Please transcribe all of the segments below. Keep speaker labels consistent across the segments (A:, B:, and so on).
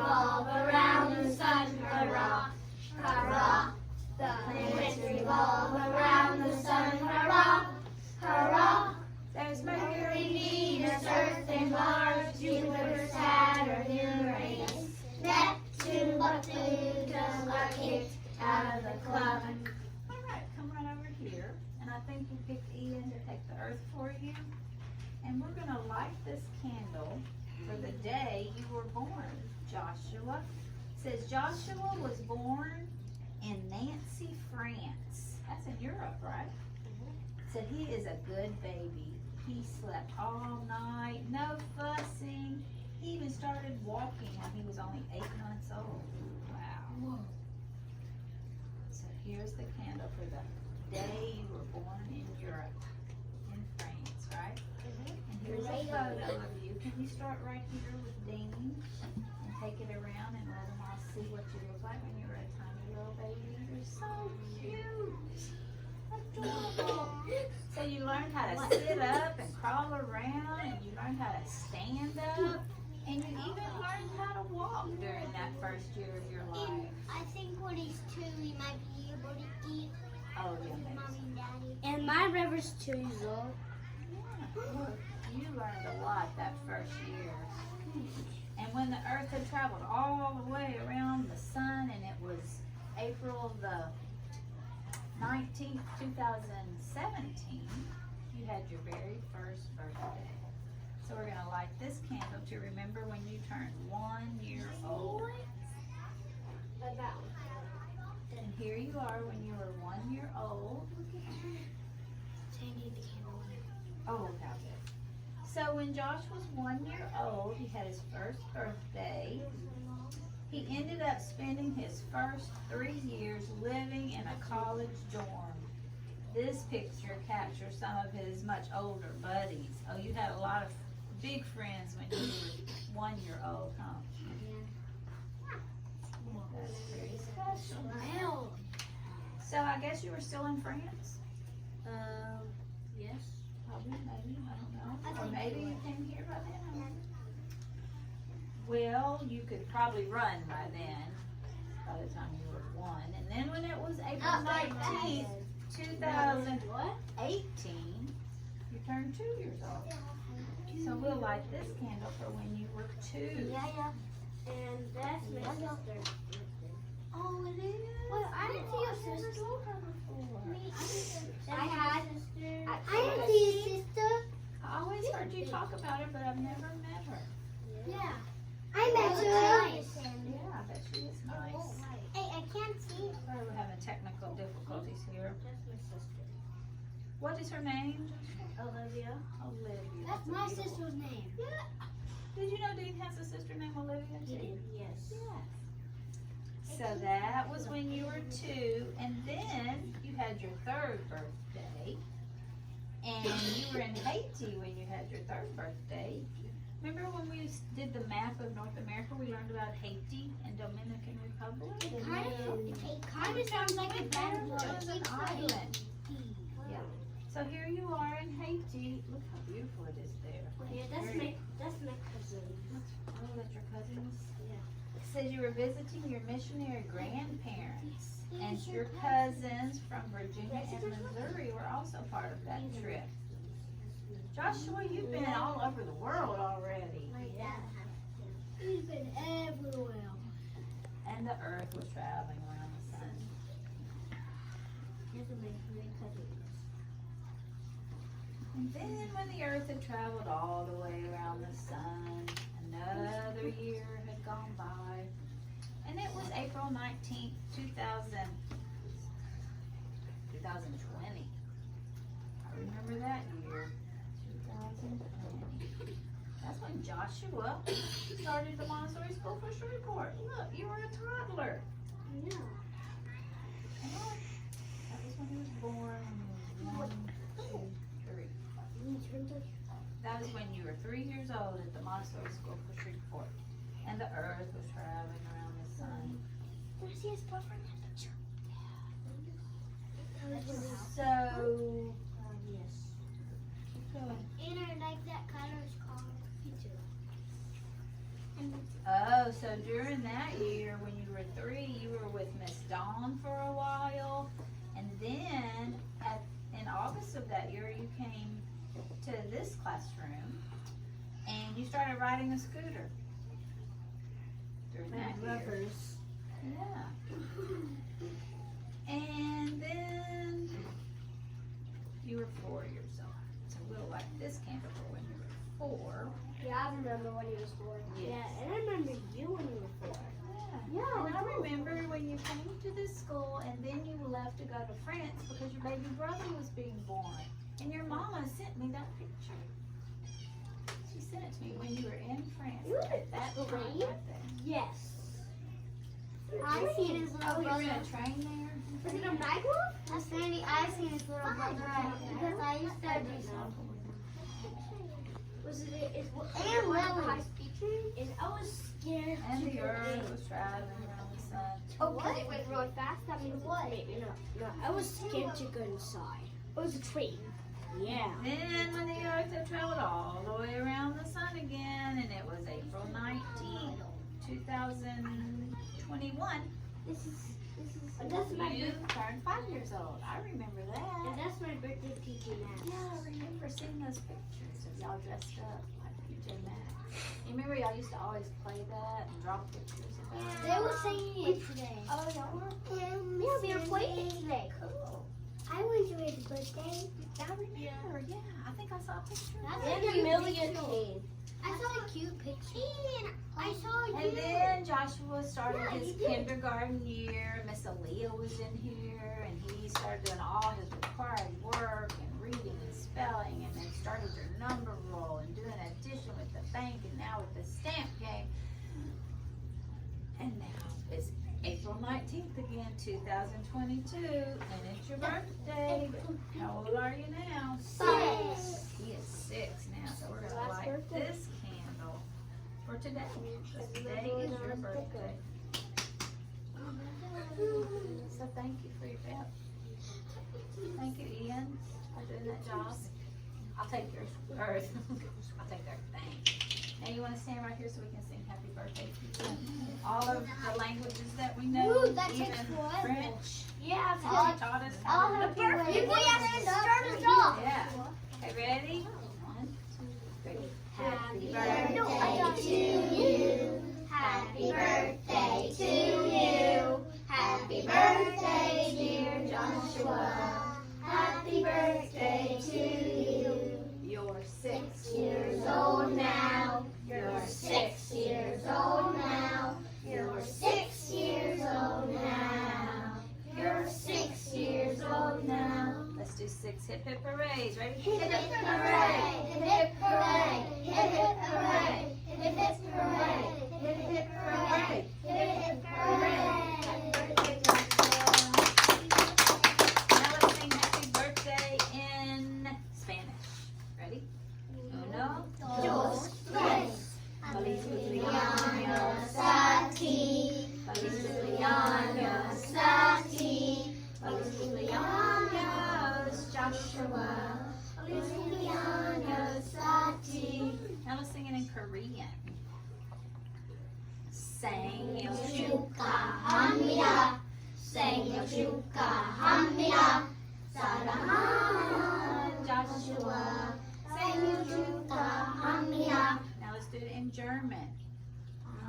A: revolve around the sun, hurrah, hurrah. The planets revolve around the sun, hurrah, hurrah. There's Mercury, Venus, Earth, and Mars, Jupiter, Saturn, Uranus, Neptune, but Pluto got kicked out of the club.
B: All right, come right over here. And I think you picked Ian to take the earth for you. And we're going to light this candle for the day you were born, Joshua. It says Joshua was born in Nancy, France. That's in Europe, right? It said he is a good baby. He slept all night, no fussing. He even started walking when he was only 8 months old. Wow. So here's the candle for the day you were born in Europe, in France, right? And here's a photo of you. Can you start right here with Dean and take it around and let them all see what you look like when you were a tiny little baby? You're so cute. Adorable. So you learned how to sit up and crawl around, and you learned how to stand up, and you even learned how to walk during that first year of your life.
A: I think when he's 2, he might be able to eat
B: Oh, yeah.
A: with Mommy and Daddy.
C: And my river's 2 years old.
B: Yeah. You learned a lot that first year. And when the earth had traveled all the way around the sun, and it was April the 19th, 2017, you had your very first birthday. So we're going to light this candle to remember when you turned 1 year old. And here you are when you were 1 year old. Oh, got it. So when Josh was 1 year old, he had his first birthday. He ended up spending his first 3 years living in a college dorm. This picture captures some of his much older buddies. Oh, you had a lot of big friends when you were 1 year old, huh? That's pretty special. So I guess you were still in France?
C: Yes.
B: Probably, maybe, I don't know. Or maybe you came here by then, I don't know. Well, you could probably run by then, by the time you were 1. And then when it was April 19th, 2018, you turned 2 years old. So we'll light this candle for when you were 2.
C: Yeah. And that's my sister.
B: Oh, it is?
C: Well, I didn't see your sister.
A: I
C: didn't see your sister.
B: I always heard you talk about her, but I've never met her.
A: Yeah.
C: I met her.
B: Yeah, I bet she is nice.
A: Hey, I can't see.
B: Sorry, we're having technical difficulties here.
C: That's my sister.
B: What is her name?
C: Olivia.
B: Olivia.
A: That's my sister's name.
B: Yeah. Did you know Dean has a sister named Olivia too?
C: Yes.
B: Yes. So that was when you were 2, and then you had your 3rd birthday, and you were in Haiti when you had your 3rd birthday. Remember when we did the map of North America, we learned about Haiti and Dominican Republic?
A: It kind of sounds like a bad
B: It was an island. Yeah. So here you are in Haiti. Look how beautiful it is there.
C: Yeah, that's my cousin.
B: Oh, that's your cousins?
C: Yeah.
B: It says you were visiting your missionary grandparents, and your cousins from Virginia and Missouri were also part of that trip. Joshua, you've been all over the world already.
A: He's been everywhere.
B: And the earth was traveling around the sun.
C: Here's my cousin.
B: And then when the earth had traveled all the way around the sun, another year had gone by. And it was April 19th, 2020. I remember that year. 2020. That's when Joshua started the Montessori School for Shreveport. Look, you were a toddler.
C: Yeah.
B: And look, that was when he was born. 1, 2, 3. That was when you were 3 years old at the Montessori School for Shreveport. And the earth was traveling around the sun.
C: There's his boyfriend at the church.
B: So,
C: Yes.
B: keep going.
A: And I like that color. It's called.
B: Oh, so during that year, when you were 3, you were with Miss Dawn for a while, and then in August of that year, you came to this classroom, and you started riding a scooter. During that year. Yeah. And then you were 4 years old. So we'll light this candle for when you were 4.
A: Yeah, I remember when he was 4.
B: Yes.
C: Yeah, and I remember you when you were 4.
B: Yeah, and I remember when you came to this school and then you left to go to France because your baby brother was being born. And your mama sent me that picture. She sent it to me when you were in France at that time right there.
C: Yes.
A: I seen his little
B: Oh, you were in
A: brother.
B: a train there?
A: Was it a microwave? I seen his little brother because I used to do something.
C: Was it?
A: And Lily.
C: high speed train? And I was scared.
B: And
C: to
B: the
C: go
B: earth
C: in.
B: was traveling around the sun.
A: Oh, because it went really fast? That means what?
C: Maybe not. No, I was scared to go inside. It was a train. Yeah.
B: Then when the earth had traveled all the way around the sun again, and it was April 19th, 2021, you turned 5 years old. I remember
C: And
B: that.
C: that's my birthday PJ Masks.
B: Yeah, I remember seeing those pictures of y'all dressed up like PJ Masks. You remember y'all used to always play that and draw pictures of that?
A: They were singing it today.
B: Oh, y'all were?
A: Yeah, we were playing it today.
B: Cool.
A: I went to his birthday.
B: I remember, yeah. I think I saw a picture.
A: That's
C: And
A: a
C: a
A: cute
C: million
A: picture.
C: came.
A: I saw a cute picture. And I saw you.
B: And then Joshua started
A: Yeah,
B: his
A: you did.
B: kindergarten year. Miss Aaliyah was in here, and he started doing all his required work and reading and spelling, and then started your number roll and doing addition with the bank, and now with the stamp game. And now it's April 19th again, 2022, and it's your birthday. How old are you now?
A: 6.
B: He is 6 now, so we're gonna
A: Last
B: light
A: birthday.
B: this candle for today. Because today is your birthday. So thank you for your help. Thank you, Ian, for doing that job. I'll take yours. Or I'll take their thing. Now you want to stand right here so we can sing happy birthday to you. All of the languages that we know,
A: Ooh, that
B: even
A: takes forever.
B: French.
C: Yeah,
B: Since you taught us how to
A: Happy birthday.
B: do
A: You have to start us off.
B: Yeah. Okay, ready? 1, 2, 3.
A: Happy birthday to you. Happy birthday to you. Happy birthday, dear Joshua. Happy birthday to you.
B: You're 6
A: Years old now. You're 6 years old now. You're 6 years old now. You're 6 years old now.
B: Let's do 6 hip hip hoorays. Ready?
A: Hip hip hooray! Hip hip hooray! Hip hip hooray! Hip hip hooray! Hip hip hooray! Hip hip hooray! Happy birthday, Joshua.
B: Now let's sing happy birthday in Spanish. Ready? Uno,
A: Dos, tres.
B: Feliz
A: Cumpleaños a ti.
B: Feliz
A: Cumpleaños a ti. Feliz cumpleaños, Joshua. Feliz cumpleaños a ti.
B: Now let's sing it in Korean. Sang
A: 축하합니다. 생일 축하합니다. 사랑하는 Joshua. 생일 축하합니다.
B: Now let's do it in German.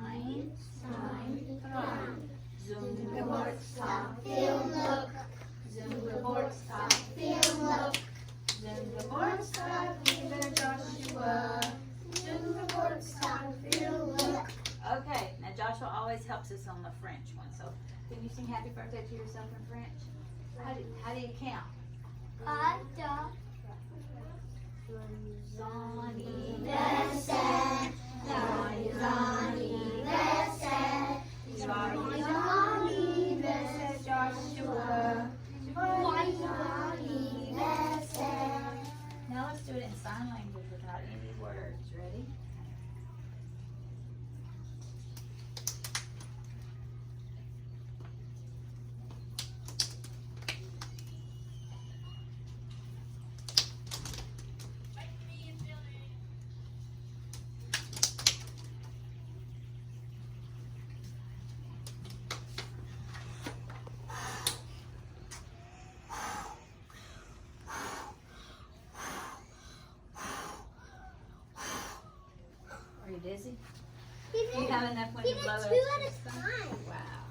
B: Eins, zwei, drei. Zum Geburtstag,
A: Viel Glück.
B: zum Geburtstag,
A: Viel Glück.
B: zum Geburtstag, lieber Joshua.
A: Zum Geburtstag. Viel Glück.
B: Okay, now Joshua always helps us on the French one. So, can you sing happy birthday to yourself in French? How do you count?
A: Ada.
B: Anniversaire,
A: Joyeux anniversaire.
B: joyeux anniversaire, Joshua. Joyeux anniversaire. Now let's do it in sign language without any words. Ready? dizzy?
A: He
B: You have enough when
A: He
B: you
A: did
B: blow
A: two
B: it?
A: at a time.
B: Wow.